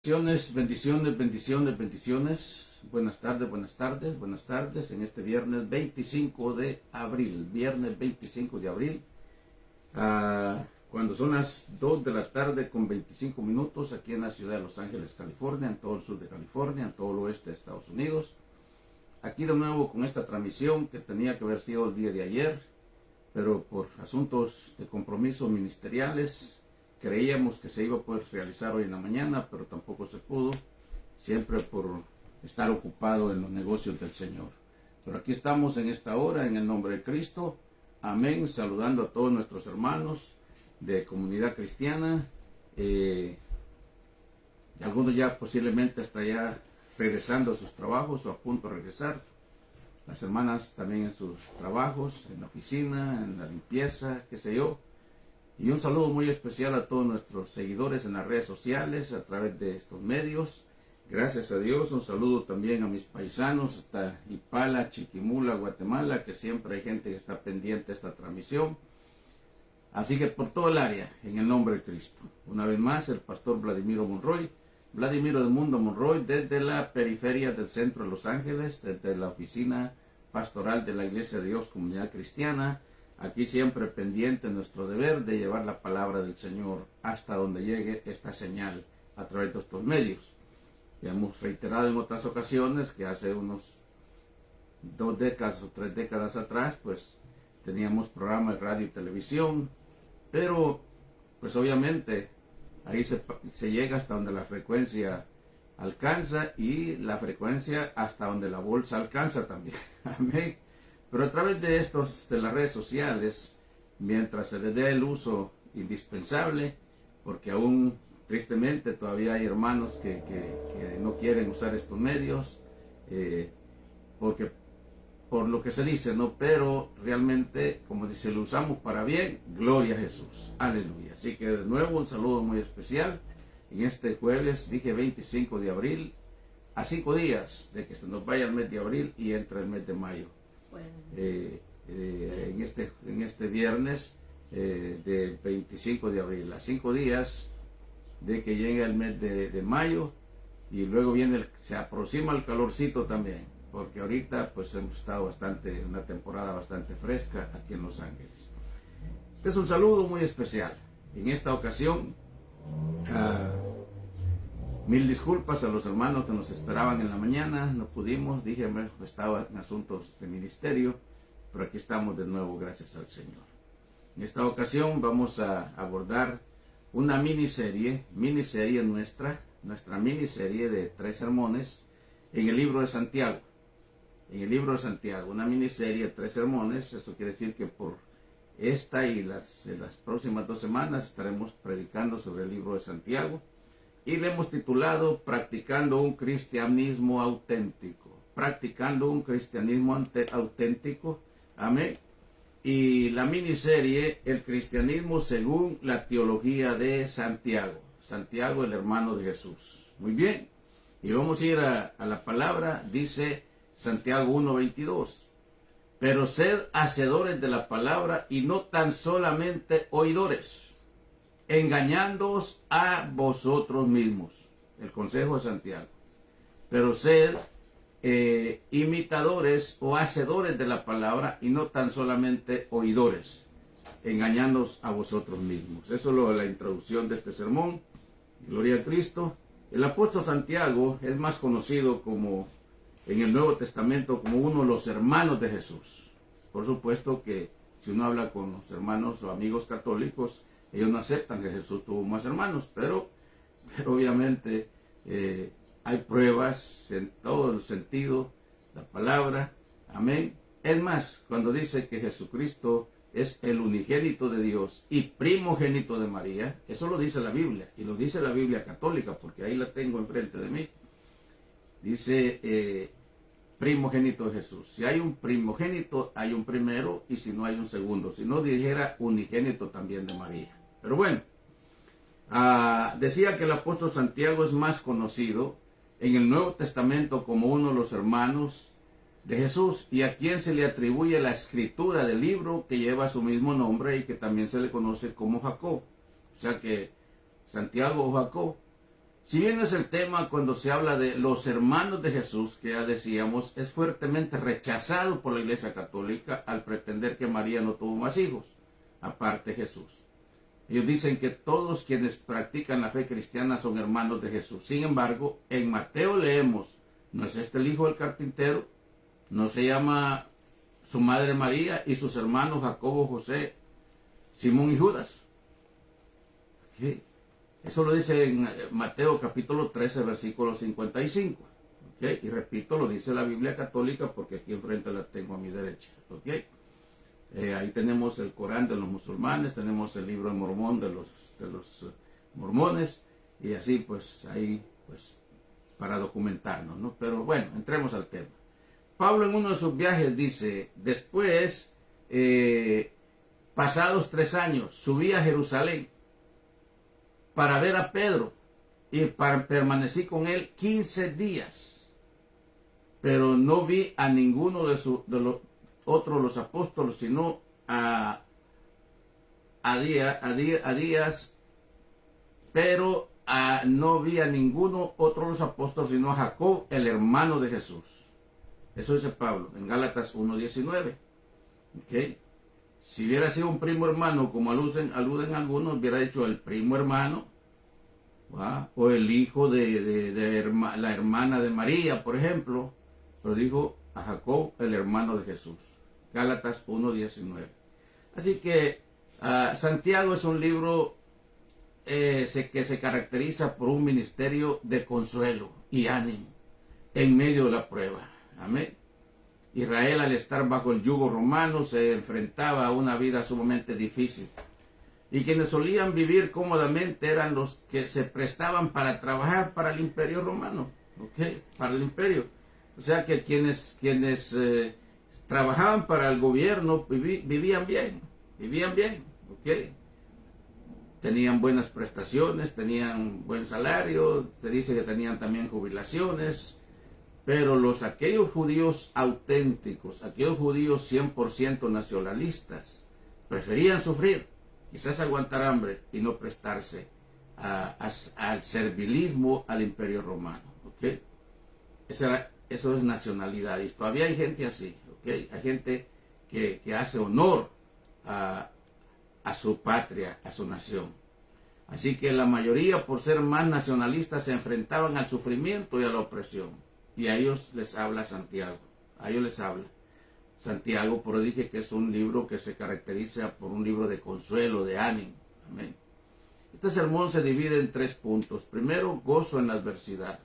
Bendiciones, bendiciones, bendiciones, bendiciones. Buenas tardes, buenas tardes, buenas tardes. En este viernes 25 de abril, viernes 25 de abril, cuando son las 2 de la tarde con 25 minutos aquí en la ciudad de Los Ángeles, California, en todo el sur de California, en todo el oeste de Estados Unidos. Aquí de nuevo con esta transmisión que tenía que haber sido el día de ayer, pero por asuntos de compromisos ministeriales creíamos que se iba a poder realizar hoy en la mañana, pero tampoco se pudo, siempre por estar ocupado en los negocios del Señor. Pero aquí estamos en esta hora, en el nombre de Cristo. Amén. Saludando a todos nuestros hermanos de comunidad cristiana. Algunos ya posiblemente hasta ya regresando a sus trabajos o a punto de regresar. Las hermanas también en sus trabajos, en la oficina, en la limpieza, qué sé yo. Y un saludo muy especial a todos nuestros seguidores en las redes sociales a través de estos medios. Gracias a Dios. Un saludo también a mis paisanos hasta Ipala, Chiquimula, Guatemala, que siempre hay gente que está pendiente de esta transmisión. Así que por todo el área, en el nombre de Cristo. Una vez más, el pastor Vladimiro Monroy, Vladimiro Edmundo Monroy, desde la periferia del centro de Los Ángeles, desde la oficina pastoral de la Iglesia de Dios Comunidad Cristiana. Aquí siempre pendiente nuestro deber de llevar la palabra del Señor hasta donde llegue esta señal a través de estos medios. Ya hemos reiterado en otras ocasiones que hace unos 2 décadas o 3 décadas atrás, pues teníamos programas de radio y televisión, pero pues obviamente ahí se llega hasta donde la frecuencia alcanza y la frecuencia hasta donde la bolsa alcanza también. Amén. Pero a través de las redes sociales, mientras se les dé el uso indispensable, porque aún tristemente todavía hay hermanos que no quieren usar estos medios, porque por lo que se dice, ¿no? Pero realmente, como dice, lo usamos para bien, gloria a Jesús, aleluya. Así que de nuevo un saludo muy especial en este jueves, dije 25 de abril, a 5 días de que se nos vaya el mes de abril y entra el mes de mayo. En este viernes de 25 de abril, a 5 días de que llegue el mes de mayo, y luego se aproxima el calorcito también, porque ahorita pues hemos estado una temporada bastante fresca aquí en Los Ángeles. Este es un saludo muy especial. En esta ocasión, mil disculpas a los hermanos que nos esperaban en la mañana, no pudimos, estaba en asuntos de ministerio, pero aquí estamos de nuevo, gracias al Señor. En esta ocasión vamos a abordar una miniserie nuestra miniserie de 3 sermones en el libro de Santiago. En el libro de Santiago, una miniserie de 3 sermones, eso quiere decir que por esta y las próximas 2 semanas estaremos predicando sobre el libro de Santiago. Y le hemos titulado Practicando un cristianismo auténtico. Practicando un cristianismo auténtico. Amén. Y la miniserie, el cristianismo según la teología de Santiago. Santiago, el hermano de Jesús. Muy bien. Y vamos a ir a la palabra. Dice Santiago 1:22. Pero sed hacedores de la palabra y no tan solamente oidores, engañándoos a vosotros mismos. El consejo de Santiago. Pero sed imitadores o hacedores de la palabra y no tan solamente oidores, engañándoos a vosotros mismos. Eso es la introducción de este sermón. Gloria a Cristo. El apóstol Santiago es más conocido como en el Nuevo Testamento como uno de los hermanos de Jesús. Por supuesto que si uno habla con los hermanos o amigos católicos, ellos no aceptan que Jesús tuvo más hermanos, pero obviamente hay pruebas en todo el sentido, la palabra, amén. Es más, cuando dice que Jesucristo es el unigénito de Dios y primogénito de María, eso lo dice la Biblia, y lo dice la Biblia católica, porque ahí la tengo enfrente de mí. Dice primogénito de Jesús. Si hay un primogénito, hay un primero, y si no, hay un segundo. Si no, dijera unigénito también de María. Pero bueno, decía que el apóstol Santiago es más conocido en el Nuevo Testamento como uno de los hermanos de Jesús, y a quien se le atribuye la escritura del libro que lleva su mismo nombre y que también se le conoce como Jacob. O sea que Santiago o Jacob Si bien es el tema cuando se habla de los hermanos de Jesús, que ya decíamos, es fuertemente rechazado por la Iglesia Católica al pretender que María no tuvo más hijos, aparte Jesús. Ellos dicen que todos quienes practican la fe cristiana son hermanos de Jesús. Sin embargo, en Mateo leemos, ¿no es este el hijo del carpintero? ¿No se llama su madre María y sus hermanos Jacobo, José, Simón y Judas? ¿Qué? Eso lo dice en Mateo capítulo 13, versículo 55. ¿Okay? Y repito, lo dice la Biblia católica porque aquí enfrente la tengo a mi derecha. ¿Okay? Ahí tenemos el Corán de los musulmanes, tenemos el libro de Mormón de los mormones, y así pues ahí pues para documentarnos, ¿no? Pero bueno, entremos al tema. Pablo en uno de sus viajes dice, después, pasados 3 años, subí a Jerusalén para ver a Pedro y permanecí con él 15 días, pero no vi a ninguno de los otros los apóstoles, sino a Días, pero no vi a ninguno otro de los apóstoles, sino a Jacob, el hermano de Jesús. Eso dice Pablo en Gálatas 1:19. ¿Okay? Si hubiera sido un primo hermano, como aluden algunos, hubiera dicho el primo hermano, ¿va? O el hijo de la hermana de María, por ejemplo, pero dijo a Jacob, el hermano de Jesús. Gálatas 1:19. Así que Santiago es un libro que se caracteriza por un ministerio de consuelo y ánimo en medio de la prueba. Amén. Israel, al estar bajo el yugo romano, se enfrentaba a una vida sumamente difícil. Y quienes solían vivir cómodamente eran los que se prestaban para trabajar para el imperio romano. ¿Okay? Para el imperio. O sea que quienes trabajaban para el gobierno vivían bien. ¿Okay? Tenían buenas prestaciones, tenían buen salario, se dice que tenían también jubilaciones. Pero aquellos judíos auténticos, aquellos judíos 100% nacionalistas, preferían sufrir, quizás aguantar hambre y no prestarse al servilismo al imperio romano. ¿Okay? Eso es nacionalidad. Y todavía hay gente así. ¿Okay? Hay gente que hace honor a su patria, a su nación. Así que la mayoría, por ser más nacionalistas, se enfrentaban al sufrimiento y a la opresión. Y a ellos les habla Santiago. A ellos les habla Santiago, pero dije que es un libro que se caracteriza por un libro de consuelo, de ánimo. Amén. Este sermón se divide en 3 puntos. Primero, gozo en la adversidad.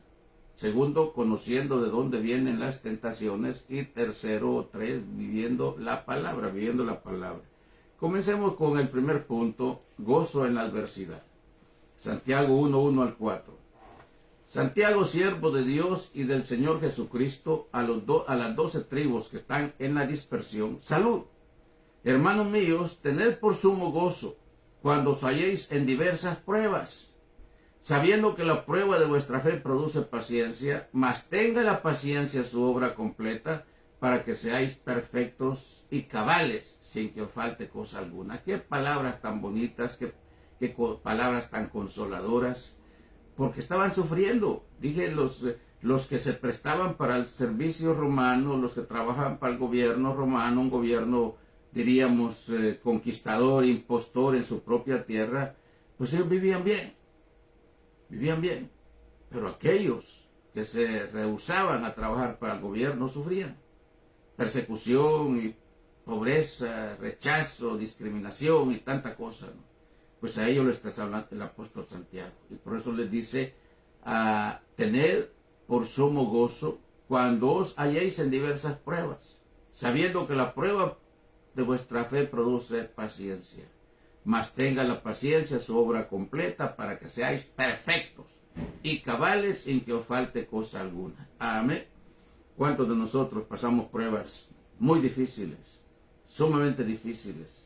Segundo, conociendo de dónde vienen las tentaciones. Y tercero, 3, viviendo la palabra. Comencemos con el primer punto, gozo en la adversidad. Santiago 1:1-4. Santiago, siervo de Dios y del Señor Jesucristo, a las 12 tribus que están en la dispersión, salud. Hermanos míos, tened por sumo gozo cuando os halléis en diversas pruebas, sabiendo que la prueba de vuestra fe produce paciencia, mas tenga la paciencia su obra completa, para que seáis perfectos y cabales, sin que os falte cosa alguna. Qué palabras tan bonitas, qué palabras tan consoladoras. Porque estaban sufriendo. Dije, los que se prestaban para el servicio romano, los que trabajaban para el gobierno romano, un gobierno, diríamos, conquistador, impostor en su propia tierra, pues ellos vivían bien. Pero aquellos que se rehusaban a trabajar para el gobierno sufrían. Persecución y pobreza, rechazo, discriminación y tanta cosa, ¿no? Pues a ellos les está hablando el apóstol Santiago. Y por eso les dice, tened por sumo gozo cuando os halléis en diversas pruebas, sabiendo que la prueba de vuestra fe produce paciencia. Mas tenga la paciencia su obra completa, para que seáis perfectos y cabales, sin que os falte cosa alguna. Amén. ¿Cuántos de nosotros pasamos pruebas muy difíciles, sumamente difíciles?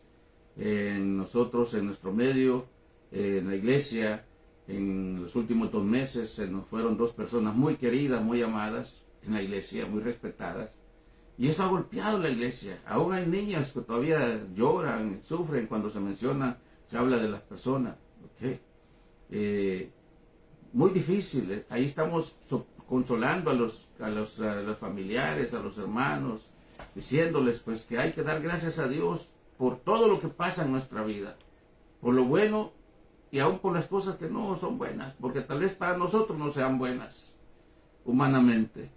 Nosotros, en nuestro medio, en la iglesia, en los últimos 2 meses se nos fueron 2 personas muy queridas, muy amadas en la iglesia, muy respetadas, y eso ha golpeado la iglesia. Aún hay niñas que todavía lloran, sufren cuando se habla de las personas. ¿Okay? muy difíciles. Ahí estamos consolando a los familiares, a los hermanos, diciéndoles pues que hay que dar gracias a Dios por todo lo que pasa en nuestra vida, por lo bueno y aún por las cosas que no son buenas, porque tal vez para nosotros no sean buenas humanamente,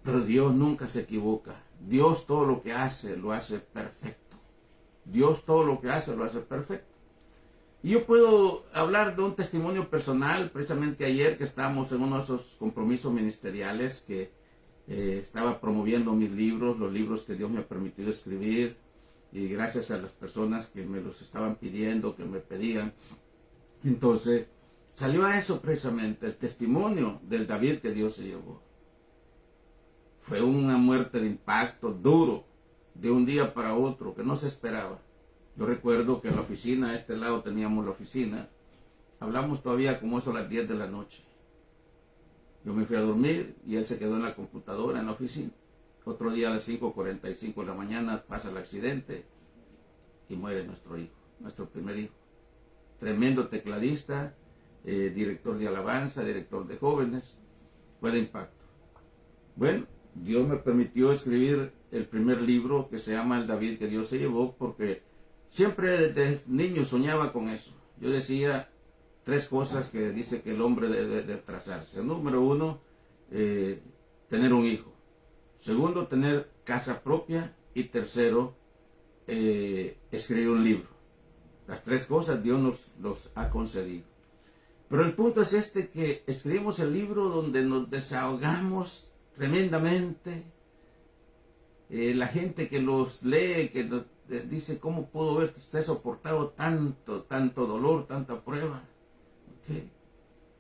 pero Dios nunca se equivoca. Dios todo lo que hace, lo hace perfecto. Dios todo lo que hace, lo hace perfecto. Y yo puedo hablar de un testimonio personal. Precisamente ayer que estábamos en uno de esos compromisos ministeriales que estaba promoviendo mis libros, los libros que Dios me ha permitido escribir, y gracias a las personas que me los estaban pidiendo, que me pedían. Entonces salió a eso precisamente, el testimonio del David que Dios se llevó. Fue una muerte de impacto duro, de un día para otro, que no se esperaba. Yo recuerdo que en la oficina, a este lado teníamos la oficina, hablamos todavía como eso a las 10 de la noche. Yo me fui a dormir y él se quedó en la computadora en la oficina. Otro día a las 5:45 de la mañana pasa el accidente y muere nuestro hijo, nuestro primer hijo. Tremendo tecladista, director de alabanza, director de jóvenes, fue de impacto. Bueno, Dios me permitió escribir el primer libro que se llama El David que Dios se llevó, porque siempre desde niño soñaba con eso. Yo decía 3 cosas que dice que el hombre debe de trazarse. Número 1, tener un hijo. Segundo, tener casa propia. Y tercero, escribir un libro. Las 3 cosas Dios nos ha concedido. Pero el punto es este, que escribimos el libro donde nos desahogamos tremendamente. La gente que los lee, que nos dice, ¿cómo pudo haber usted soportado tanto dolor, tanta prueba? ¿Okay?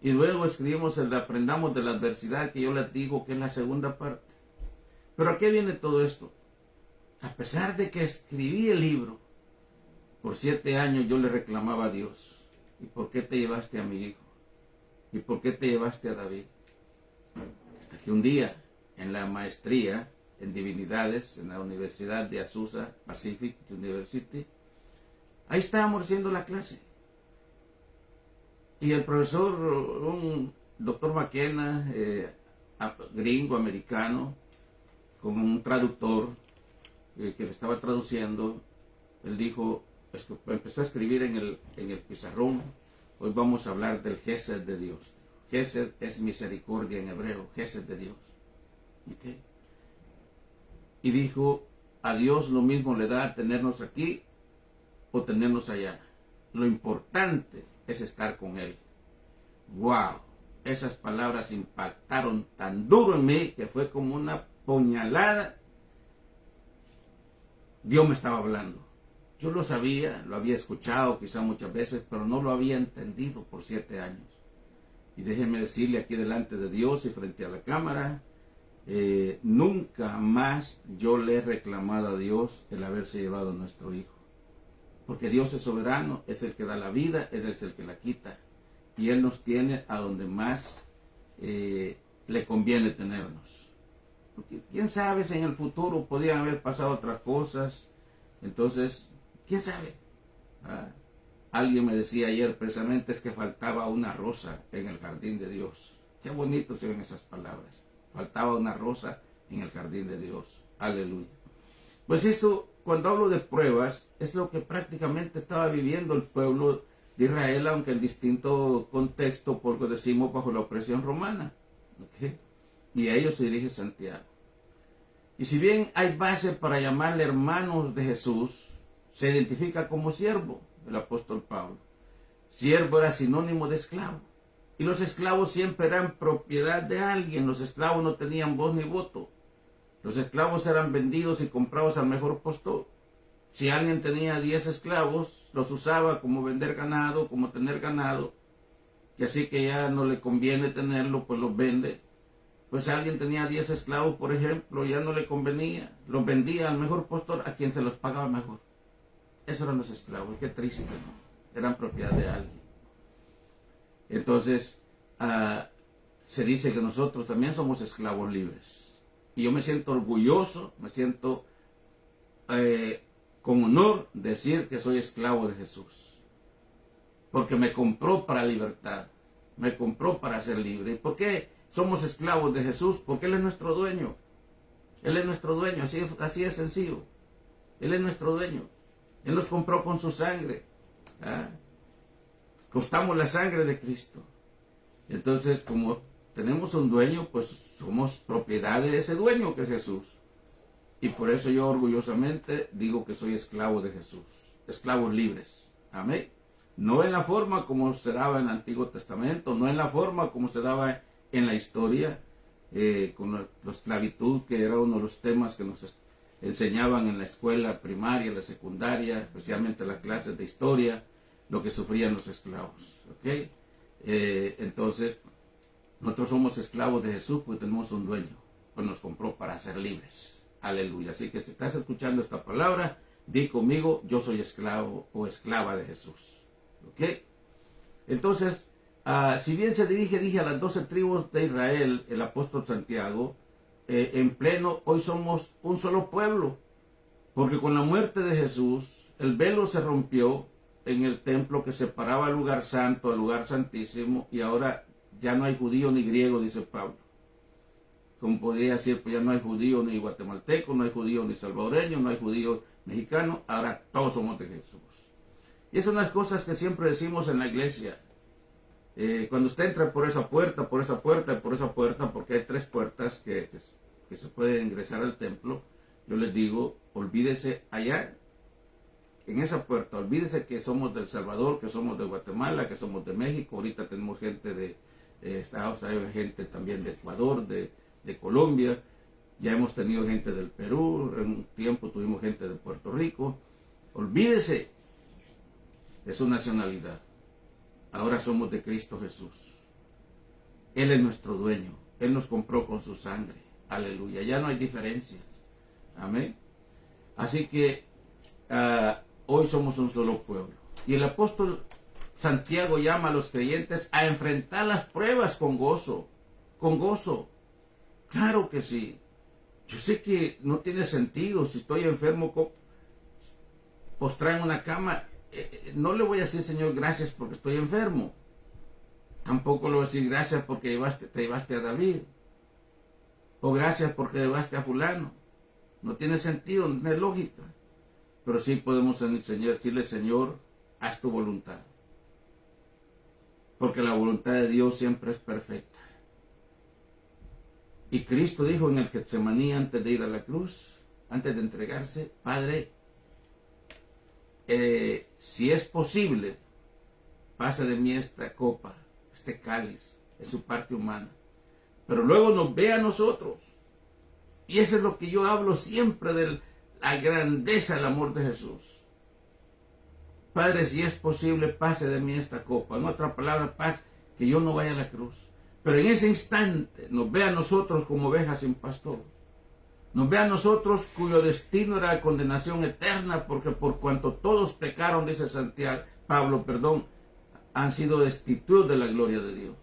Y luego escribimos el Aprendamos de la Adversidad, que yo les digo que es la segunda parte. Pero ¿a qué viene todo esto? A pesar de que escribí el libro, por 7 años yo le reclamaba a Dios: ¿y por qué te llevaste a mi hijo? ¿Y por qué te llevaste a David? Hasta que un día, en la maestría en divinidades en la Universidad de Azusa Pacific University, ahí estábamos haciendo la clase. Y el profesor, un doctor McKenna, gringo, americano, con un traductor que le estaba traduciendo, él dijo, empezó a escribir en el pizarrón: hoy vamos a hablar del Gesed de Dios. Gesed es misericordia en hebreo, Gesed de Dios. ¿Okay? Y dijo, a Dios lo mismo le da tenernos aquí o tenernos allá. Lo importante es estar con Él. ¡Wow! Esas palabras impactaron tan duro en mí que fue como una puñalada. Dios me estaba hablando. Yo lo sabía, lo había escuchado quizá muchas veces, pero no lo había entendido por 7 años. Y déjenme decirle aquí delante de Dios y frente a la cámara, nunca más yo le he reclamado a Dios el haberse llevado a nuestro hijo. Porque Dios es soberano, es el que da la vida, Él es el que la quita. Y Él nos tiene a donde más le conviene tenernos. Porque quién sabe si en el futuro podían haber pasado otras cosas. Entonces, quién sabe. Alguien me decía ayer precisamente, es que faltaba una rosa en el jardín de Dios. Qué bonito se ven esas palabras. Faltaba una rosa en el jardín de Dios. Aleluya. Pues eso, cuando hablo de pruebas, es lo que prácticamente estaba viviendo el pueblo de Israel, aunque en distinto contexto, porque decimos bajo la opresión romana. ¿Okay? Y a ellos se dirige Santiago. Y si bien hay base para llamarle hermanos de Jesús, se identifica como siervo, el apóstol Pablo. Siervo era sinónimo de esclavo. Y los esclavos siempre eran propiedad de alguien. Los esclavos no tenían voz ni voto. Los esclavos eran vendidos y comprados al mejor postor. Si alguien tenía 10 esclavos, los usaba como vender ganado, como tener ganado. Y así que ya no le conviene tenerlo, pues los vende. Pues si alguien tenía 10 esclavos, por ejemplo, ya no le convenía. Los vendía al mejor postor, a quien se los pagaba mejor. Esos eran los esclavos. Qué triste, ¿no? Eran propiedad de alguien. Entonces, se dice que nosotros también somos esclavos libres. Y yo me siento orgulloso, me siento con honor decir que soy esclavo de Jesús. Porque me compró para libertad. me compró para ser libre. ¿Y por qué somos esclavos de Jesús? Porque Él es nuestro dueño. Él es nuestro dueño, así es sencillo. Él es nuestro dueño. Él nos compró con su sangre. Costamos la sangre de Cristo. Entonces, como tenemos un dueño, pues somos propiedad de ese dueño que es Jesús. Y por eso yo orgullosamente digo que soy esclavo de Jesús. Esclavos libres. Amén. No en la forma como se daba en el Antiguo Testamento, no en la forma como se daba en la historia, con la esclavitud, que era uno de los temas que nos enseñaban en la escuela primaria, la secundaria, especialmente las clases de historia, lo que sufrían los esclavos. ¿Okay? Entonces, nosotros somos esclavos de Jesús porque tenemos un dueño, pues nos compró para ser libres. Aleluya. Así que si estás escuchando esta palabra, di conmigo, yo soy esclavo o esclava de Jesús. ¿Ok? Entonces, si bien se dirige, dije, a las 12 tribus de Israel, el apóstol Santiago, en pleno, hoy somos un solo pueblo, porque con la muerte de Jesús, el velo se rompió en el templo que separaba el lugar santo al lugar santísimo, y ahora ya no hay judío ni griego, dice Pablo. Como podría decir, pues ya no hay judío ni guatemalteco, no hay judío ni salvadoreño, no hay judío mexicano, ahora todos somos de Jesús. Y es unas cosas que siempre decimos en la iglesia. Cuando usted entra por esa puerta, por esa puerta y por esa puerta, porque hay 3 puertas que se pueden ingresar al templo, yo les digo, olvídese allá, en esa puerta, olvídese que somos de El Salvador, que somos de Guatemala, que somos de México. Ahorita tenemos gente de Estados Unidos, gente también de Ecuador, de Colombia, ya hemos tenido gente del Perú, en un tiempo tuvimos gente de Puerto Rico. Olvídese de su nacionalidad. Ahora somos de Cristo Jesús. Él es nuestro dueño. Él nos compró con su sangre. Aleluya. Ya no hay diferencias. Amén. Así que hoy somos un solo pueblo. Y el apóstol Santiago llama a los creyentes a enfrentar las pruebas con gozo. Con gozo. Claro que sí. Yo sé que no tiene sentido. Si estoy enfermo, postrado en una cama, no le voy a decir, Señor, gracias porque estoy enfermo. Tampoco le voy a decir gracias porque te llevaste a David. O gracias porque llevaste a fulano. No tiene sentido, no tiene lógica. Pero sí podemos decirle, Señor, haz tu voluntad. Porque la voluntad de Dios siempre es perfecta. Y Cristo dijo en el Getsemaní, antes de ir a la cruz, antes de entregarse, Padre, si es posible, pase de mí esta copa, este cáliz, es su parte humana. Pero luego nos ve a nosotros. Y eso es lo que yo hablo siempre de la grandeza del amor de Jesús. Padre, si es posible, pase de mí esta copa. En otra palabra, paz, que yo no vaya a la cruz. Pero en ese instante nos ve a nosotros como ovejas sin pastor. Nos ve a nosotros cuyo destino era la condenación eterna, porque por cuanto todos pecaron, dice Pablo, han sido destituidos de la gloria de Dios.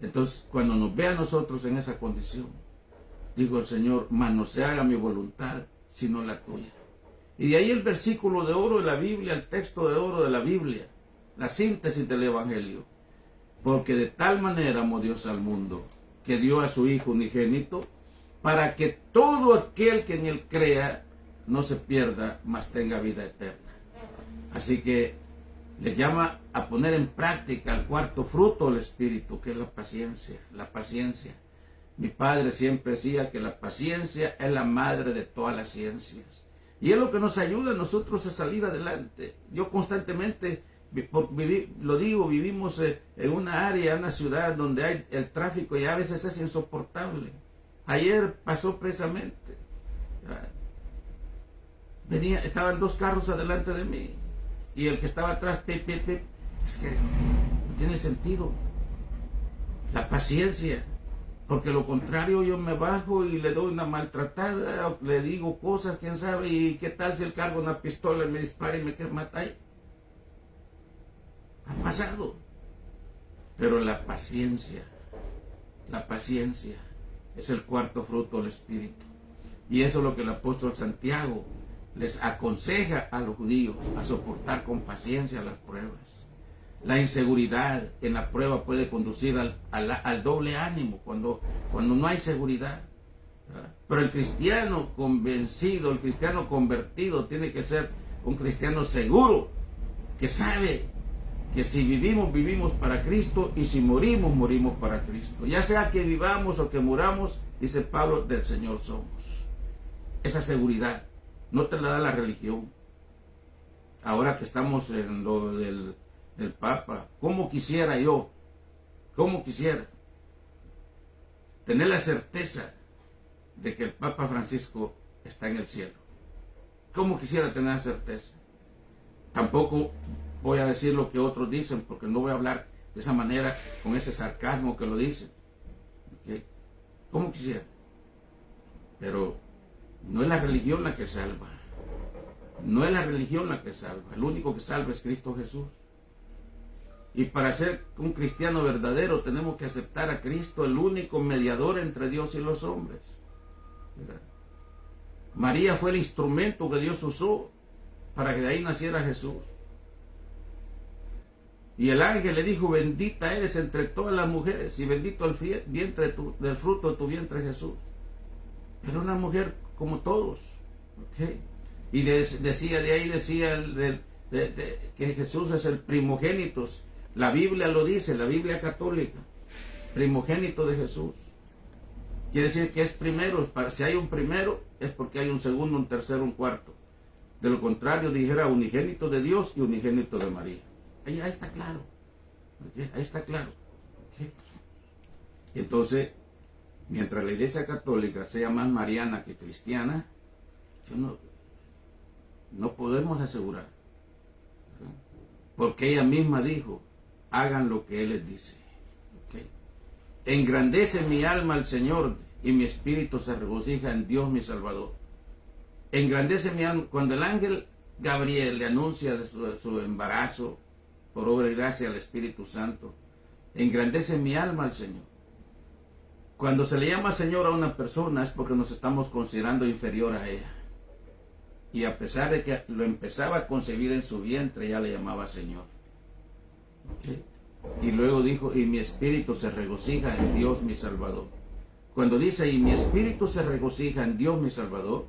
Entonces, cuando nos ve a nosotros en esa condición, digo el Señor, mas no se haga mi voluntad, sino la tuya. Y de ahí el versículo de oro de la Biblia, el texto de oro de la Biblia, la síntesis del Evangelio. Porque de tal manera amó Dios al mundo, que dio a su Hijo unigénito, para que todo aquel que en él crea no se pierda, mas tenga vida eterna. Así que le llama a poner en práctica el cuarto fruto del Espíritu, que es la paciencia. La paciencia. Mi padre siempre decía que la paciencia es la madre de todas las ciencias. Y es lo que nos ayuda a nosotros a salir adelante. Yo constantemente, vivimos en una área, en una ciudad donde hay el tráfico y a veces es insoportable. Ayer pasó precisamente. Estaban 2 carros adelante de mí. Y el que estaba atrás, es que no tiene sentido. La paciencia. Porque lo contrario, yo me bajo y le doy una maltratada, o le digo cosas, quién sabe, y qué tal si él carga una pistola y me dispara y me mata ahí. Ha pasado. Pero la paciencia es el cuarto fruto del Espíritu. Y eso es lo que el apóstol Santiago les aconseja a los judíos, a soportar con paciencia las pruebas. La inseguridad en la prueba puede conducir al doble ánimo cuando no hay seguridad. Pero el cristiano convencido, el cristiano convertido, tiene que ser un cristiano seguro, que sabe que si vivimos, vivimos para Cristo, y si morimos, morimos para Cristo. Ya sea que vivamos o que muramos, dice Pablo, del Señor somos. Esa seguridad no te la da la religión. Ahora que estamos en lo del Papa, ¿cómo quisiera tener la certeza de que el Papa Francisco está en el cielo? ¿Cómo quisiera tener la certeza? Tampoco voy a decir lo que otros dicen, porque no voy a hablar de esa manera, con ese sarcasmo que lo dicen. ¿Okay? ¿Cómo quisiera? Pero no es la religión la que salva. No es la religión la que salva. El único que salva es Cristo Jesús. Y para ser un cristiano verdadero tenemos que aceptar a Cristo, el único mediador entre Dios y los hombres. ¿Verdad? María fue el instrumento que Dios usó para que de ahí naciera Jesús. Y el ángel le dijo: bendita eres entre todas las mujeres y bendito el vientre del fruto de tu vientre, Jesús. Era una mujer como todos. ¿Okay? Y decía que Jesús es el primogénito. La Biblia lo dice, la Biblia católica. Primogénito de Jesús. Quiere decir que es primero. Si hay un primero, es porque hay un segundo, un tercero, un cuarto. De lo contrario, dijera unigénito de Dios y unigénito de María. Ahí está claro. ¿Okay? Ahí está claro. ¿Okay? Entonces, mientras la Iglesia Católica sea más mariana que cristiana, no podemos asegurar. ¿Verdad? Porque ella misma dijo: hagan lo que Él les dice. ¿Okay? Engrandece mi alma al Señor, y mi espíritu se regocija en Dios mi Salvador. Engrandece mi alma. Cuando el ángel Gabriel le anuncia de su embarazo, por obra y gracia del Espíritu Santo, engrandece mi alma al Señor. Cuando se le llama Señor a una persona es porque nos estamos considerando inferior a ella. Y a pesar de que lo empezaba a concebir en su vientre, ya le llamaba Señor. ¿Okay? Y luego dijo: y mi espíritu se regocija en Dios mi Salvador. Cuando dice: y mi espíritu se regocija en Dios mi Salvador,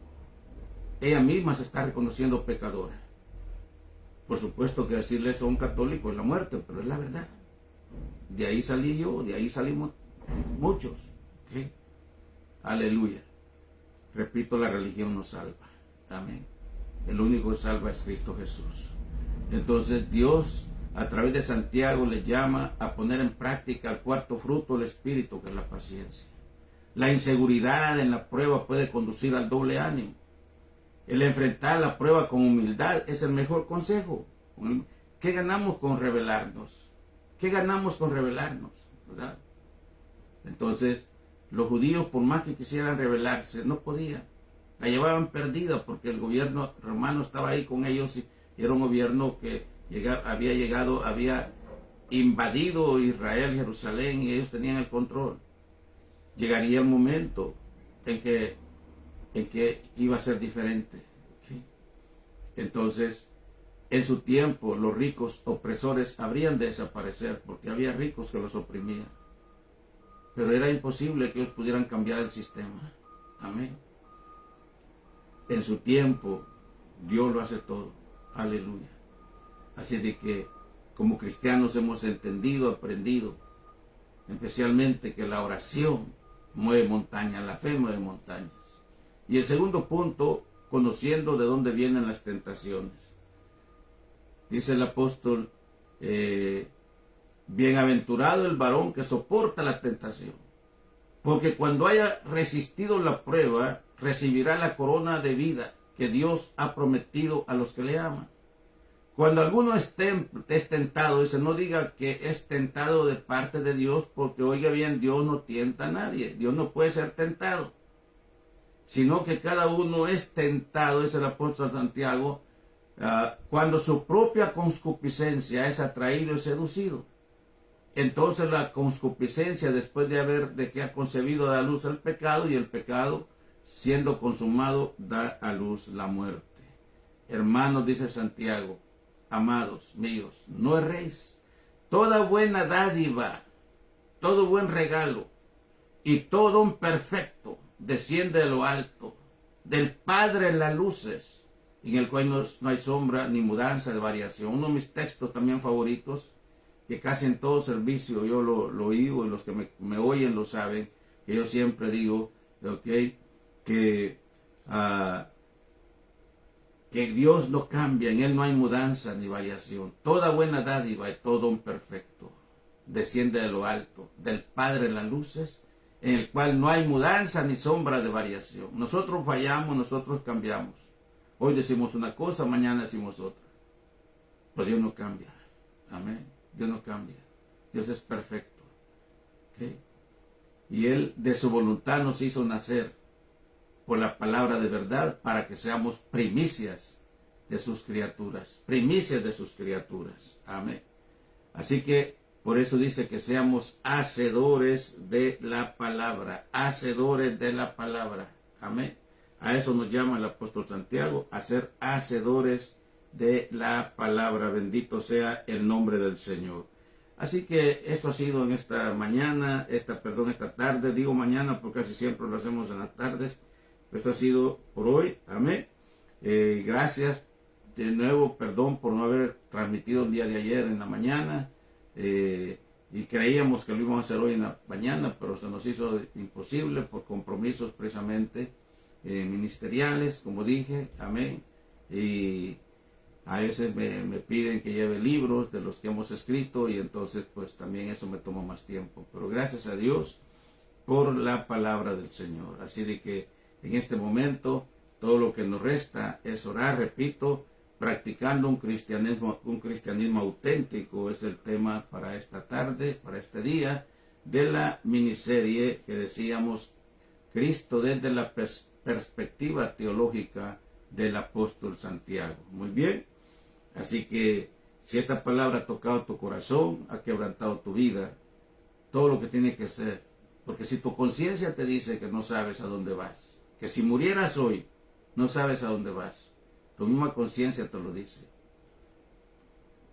ella misma se está reconociendo pecadora. Por supuesto que decirle eso a un católico es la muerte, pero es la verdad. De ahí salí yo, de ahí salimos muchos. ¿Okay? Aleluya. Repito, la religión nos salva. Amén. El único que salva es Cristo Jesús. Entonces Dios, a través de Santiago, le llama a poner en práctica el cuarto fruto del Espíritu, que es la paciencia. La inseguridad en la prueba puede conducir al doble ánimo. El enfrentar la prueba con humildad es el mejor consejo. ¿Qué ganamos con rebelarnos? ¿Qué ganamos con rebelarnos? ¿Verdad? Entonces, los judíos, por más que quisieran rebelarse, no podían. La llevaban perdida porque el gobierno romano estaba ahí con ellos, y era un gobierno que había invadido Israel, Jerusalén, y ellos tenían el control. Llegaría el momento en que iba a ser diferente. ¿Okay? Entonces, en su tiempo, los ricos opresores habrían de desaparecer, porque había ricos que los oprimían. Pero era imposible que ellos pudieran cambiar el sistema. Amén. En su tiempo, Dios lo hace todo. Aleluya. Así de que, como cristianos, hemos entendido, aprendido, especialmente que la oración mueve montañas, la fe mueve montañas. Y el segundo punto, conociendo de dónde vienen las tentaciones. Dice el apóstol: bienaventurado el varón que soporta la tentación, porque cuando haya resistido la prueba, recibirá la corona de vida que Dios ha prometido a los que le aman. Cuando alguno es tentado, dice, no diga que es tentado de parte de Dios, porque oiga bien, Dios no tienta a nadie. Dios no puede ser tentado, sino que cada uno es tentado, dice el apóstol Santiago, cuando su propia concupiscencia es atraído y seducido. Entonces la concupiscencia, después de que ha concebido, da a luz el pecado, y el pecado, siendo consumado, da a luz la muerte. Hermanos, dice Santiago, amados míos, no erréis, toda buena dádiva, todo buen regalo y todo don perfecto desciende de lo alto, del Padre en las luces, en el cual no hay sombra ni mudanza de variación. Uno de mis textos también favoritos, que casi en todo servicio yo lo digo, y los que me oyen lo saben, que yo siempre digo, que Dios no cambia, en Él no hay mudanza ni variación. Toda buena dádiva y todo don perfecto desciende de lo alto, del Padre en las luces, en el cual no hay mudanza ni sombra de variación. Nosotros fallamos, nosotros cambiamos. Hoy decimos una cosa, mañana decimos otra. Pero Dios no cambia. Amén. Dios no cambia. Dios es perfecto. ¿Okay? Y Él de su voluntad nos hizo nacer por la palabra de verdad para que seamos primicias de sus criaturas. Primicias de sus criaturas. Amén. Así que por eso dice que seamos hacedores de la palabra. Hacedores de la palabra. Amén. A eso nos llama el apóstol Santiago, a ser hacedores de la palabra. Bendito sea el nombre del Señor. Así que esto ha sido en esta mañana, esta tarde. Digo mañana porque casi siempre lo hacemos en las tardes. Esto ha sido por hoy. Amén. Gracias de nuevo, perdón por no haber transmitido el día de ayer en la mañana. Y creíamos que lo íbamos a hacer hoy en la mañana, pero se nos hizo imposible por compromisos precisamente ministeriales, como dije. Amén. Y a veces me piden que lleve libros de los que hemos escrito, y entonces pues también eso me toma más tiempo. Pero gracias a Dios por la palabra del Señor. Así de que en este momento todo lo que nos resta es orar, repito, practicando un cristianismo auténtico. Es el tema para esta tarde, para este día, de la miniserie que decíamos, Cristo desde la perspectiva teológica del apóstol Santiago. Muy bien. Así que si esta palabra ha tocado tu corazón, ha quebrantado tu vida, todo lo que tiene que ser, porque si tu conciencia te dice que no sabes a dónde vas, que si murieras hoy, no sabes a dónde vas, tu misma conciencia te lo dice.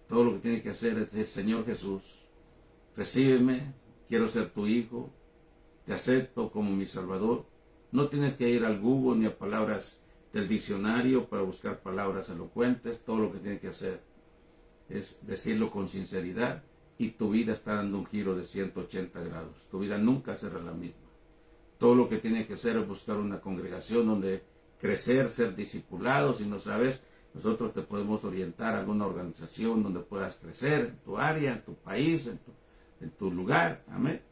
Todo lo que tienes que hacer es decir, Señor Jesús, recíbeme, quiero ser tu hijo, te acepto como mi Salvador. No tienes que ir al Google ni a palabras del diccionario para buscar palabras elocuentes. Todo lo que tienes que hacer es decirlo con sinceridad, y tu vida está dando un giro de 180 grados. Tu vida nunca será la misma. Todo lo que tienes que hacer es buscar una congregación donde crecer, ser discipulados. Si no sabes, nosotros te podemos orientar a alguna organización donde puedas crecer, en tu área, en tu país, en tu lugar. Amén.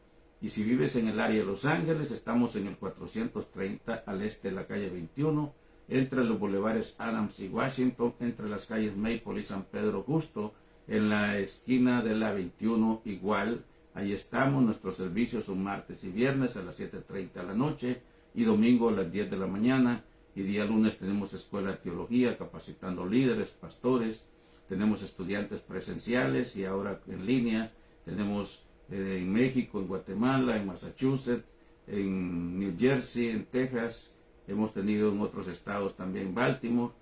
Y si vives en el área de Los Ángeles, estamos en el 430 al este de la calle 21, entre los bulevares Adams y Washington, entre las calles Maple y San Pedro Justo, en la esquina de la 21 igual. Ahí estamos. Nuestros servicios son martes y viernes a las 7:30 de la noche y domingo a las 10 de la mañana. Y día lunes tenemos escuela de teología, capacitando líderes, pastores. Tenemos estudiantes presenciales y ahora en línea. Tenemos en México, en Guatemala, en Massachusetts, en New Jersey, en Texas. Hemos tenido en otros estados también, Baltimore.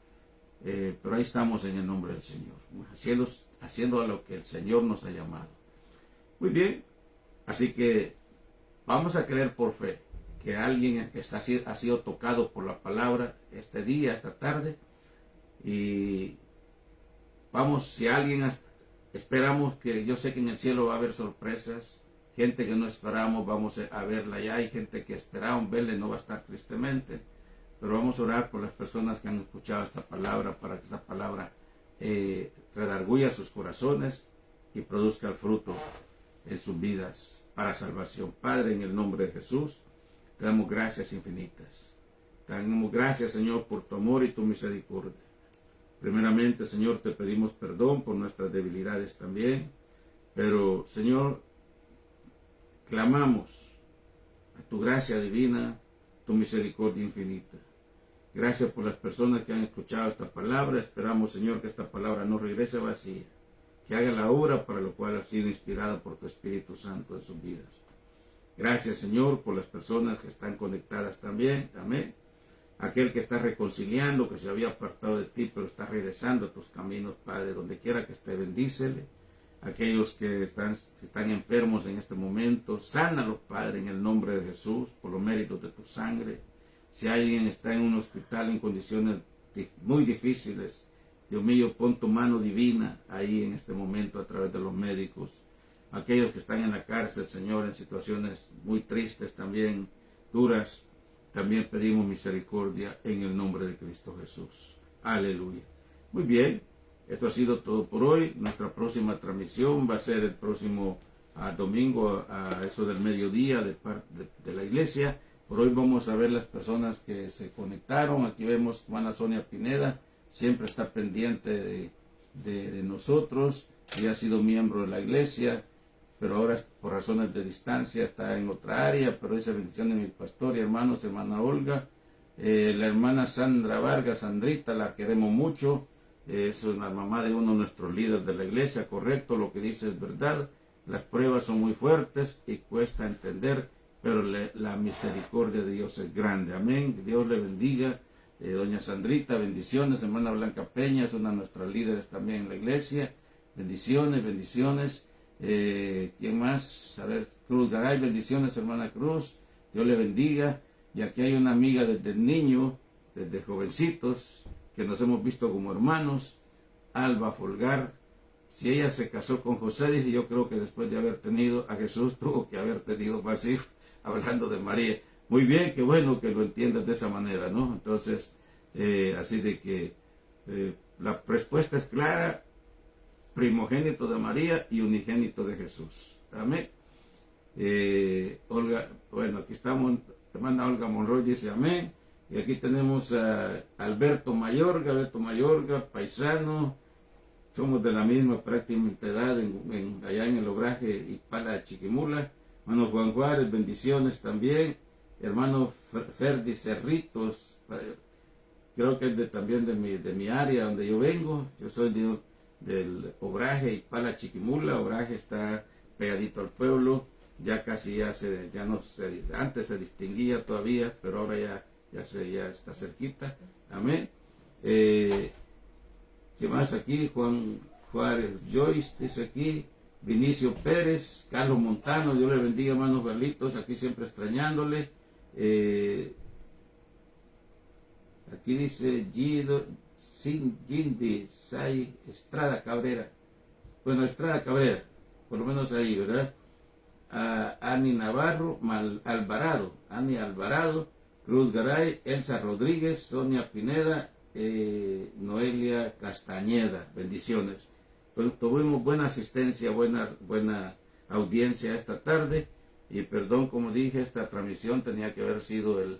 Pero ahí estamos en el nombre del Señor, haciendo a lo que el Señor nos ha llamado. Muy bien. Así que vamos a creer por fe que alguien ha sido tocado por la palabra este día, esta tarde. Y vamos, si alguien esperamos, que yo sé que en el cielo va a haber sorpresas, gente que no esperamos vamos a verla ya, hay gente que esperamos verla y no va a estar tristemente, pero vamos a orar por las personas que han escuchado esta palabra, para que esta palabra redarguya sus corazones y produzca el fruto en sus vidas para salvación. Padre, en el nombre de Jesús, te damos gracias infinitas. Te damos gracias, Señor, por tu amor y tu misericordia. Primeramente, Señor, te pedimos perdón por nuestras debilidades también. Pero, Señor, clamamos a tu gracia divina, tu misericordia infinita. Gracias por las personas que han escuchado esta palabra. Esperamos, Señor, que esta palabra no regrese vacía, que haga la obra para la cual ha sido inspirada por tu Espíritu Santo en sus vidas. Gracias, Señor, por las personas que están conectadas también. Amén. Aquel que está reconciliando, que se había apartado de ti, pero está regresando a tus caminos, Padre, donde quiera que esté, bendícele. aquellos que están enfermos en este momento, sánalos, Padre, en el nombre de Jesús, por los méritos de tu sangre. Si alguien está en un hospital en condiciones muy difíciles, Dios mío, pon tu mano divina ahí en este momento a través de los médicos. Aquellos que están en la cárcel, Señor, en situaciones muy tristes también, duras, también pedimos misericordia en el nombre de Cristo Jesús. Aleluya. Muy bien. Esto ha sido todo por hoy. Nuestra próxima transmisión va a ser el próximo domingo a eso del mediodía de la iglesia. Por hoy vamos a ver las personas que se conectaron. Aquí vemos a Ana Sonia Pineda, siempre está pendiente de nosotros y ha sido miembro de la iglesia, pero ahora por razones de distancia está en otra área, pero esa bendición de mi pastor y hermanos, hermana Olga, la hermana Sandra Vargas, Sandrita, la queremos mucho. Es una mamá de uno de nuestros líderes de la iglesia, correcto, lo que dice es verdad. Las pruebas son muy fuertes y cuesta entender, pero la misericordia de Dios es grande. Amén. Dios le bendiga. Doña Sandrita, bendiciones. Hermana Blanca Peña es una de nuestras líderes también en la iglesia. Bendiciones, bendiciones. ¿Quién más? A ver, Cruz Garay, bendiciones, hermana Cruz. Dios le bendiga. Y aquí hay una amiga desde niño, desde jovencitos, que nos hemos visto como hermanos, Alba Folgar. Si ella se casó con José, dice, yo creo que después de haber tenido a Jesús, tuvo que haber tenido más hijos, hablando de María. Muy bien, qué bueno que lo entiendas de esa manera, ¿no? Entonces, así de que la respuesta es clara: primogénito de María y unigénito de Jesús. Amén. Olga, bueno, aquí estamos, hermana Olga Monroy dice amén. Y aquí tenemos a Alberto Mayorga, paisano, somos de la misma prácticamente edad allá en el Obraje y Pala Chiquimula. Hermano Juan Juárez, bendiciones también. Hermano Ferdi Cerritos, creo que es también de mi área donde yo vengo. Yo soy del Obraje y Pala Chiquimula. Obraje está pegadito al pueblo, ya casi antes se distinguía todavía, pero ahora ya está cerquita. Amén. ¿Qué más aquí? Juan Juárez Joyce dice aquí. Vinicio Pérez, Carlos Montano, Dios le bendiga, hermanos Carlitos, aquí siempre extrañándole. Aquí dice Gindi Sai Estrada Cabrera. Bueno, Estrada Cabrera, por lo menos ahí, ¿verdad? Ani Navarro, Ani Alvarado, Cruz Garay, Elsa Rodríguez, Sonia Pineda, Noelia Castañeda, bendiciones. Pues tuvimos buena asistencia, buena audiencia esta tarde, y perdón, como dije, esta transmisión tenía que haber sido el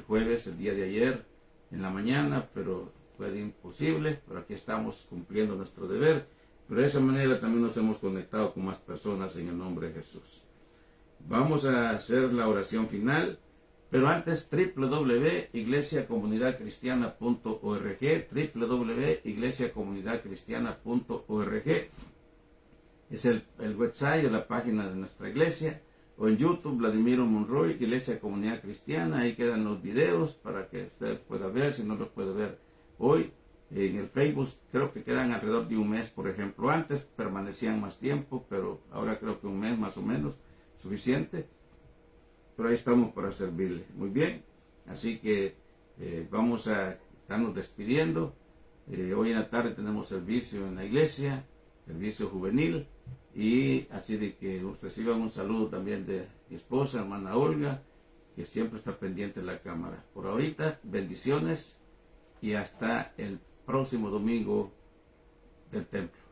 jueves, el día de ayer, en la mañana, pero fue imposible, pero aquí estamos cumpliendo nuestro deber, pero de esa manera también nos hemos conectado con más personas en el nombre de Jesús. Vamos a hacer la oración final. Pero antes, www.iglesiacomunidadcristiana.org, www.iglesiacomunidadcristiana.org es el website o la página de nuestra iglesia, o en YouTube, Vladimiro Monroy, Iglesia Comunidad Cristiana. Ahí quedan los videos para que usted pueda ver, si no los puede ver hoy. En el Facebook creo que quedan alrededor de un mes, por ejemplo. Antes permanecían más tiempo, pero ahora creo que un mes más o menos, suficiente. Pero ahí estamos para servirle. Muy bien. Así que vamos a estarnos despidiendo. Hoy en la tarde tenemos servicio en la iglesia, servicio juvenil. Y así de que reciban un saludo también de mi esposa, hermana Olga, que siempre está pendiente de la cámara. Por ahorita, bendiciones y hasta el próximo domingo del templo.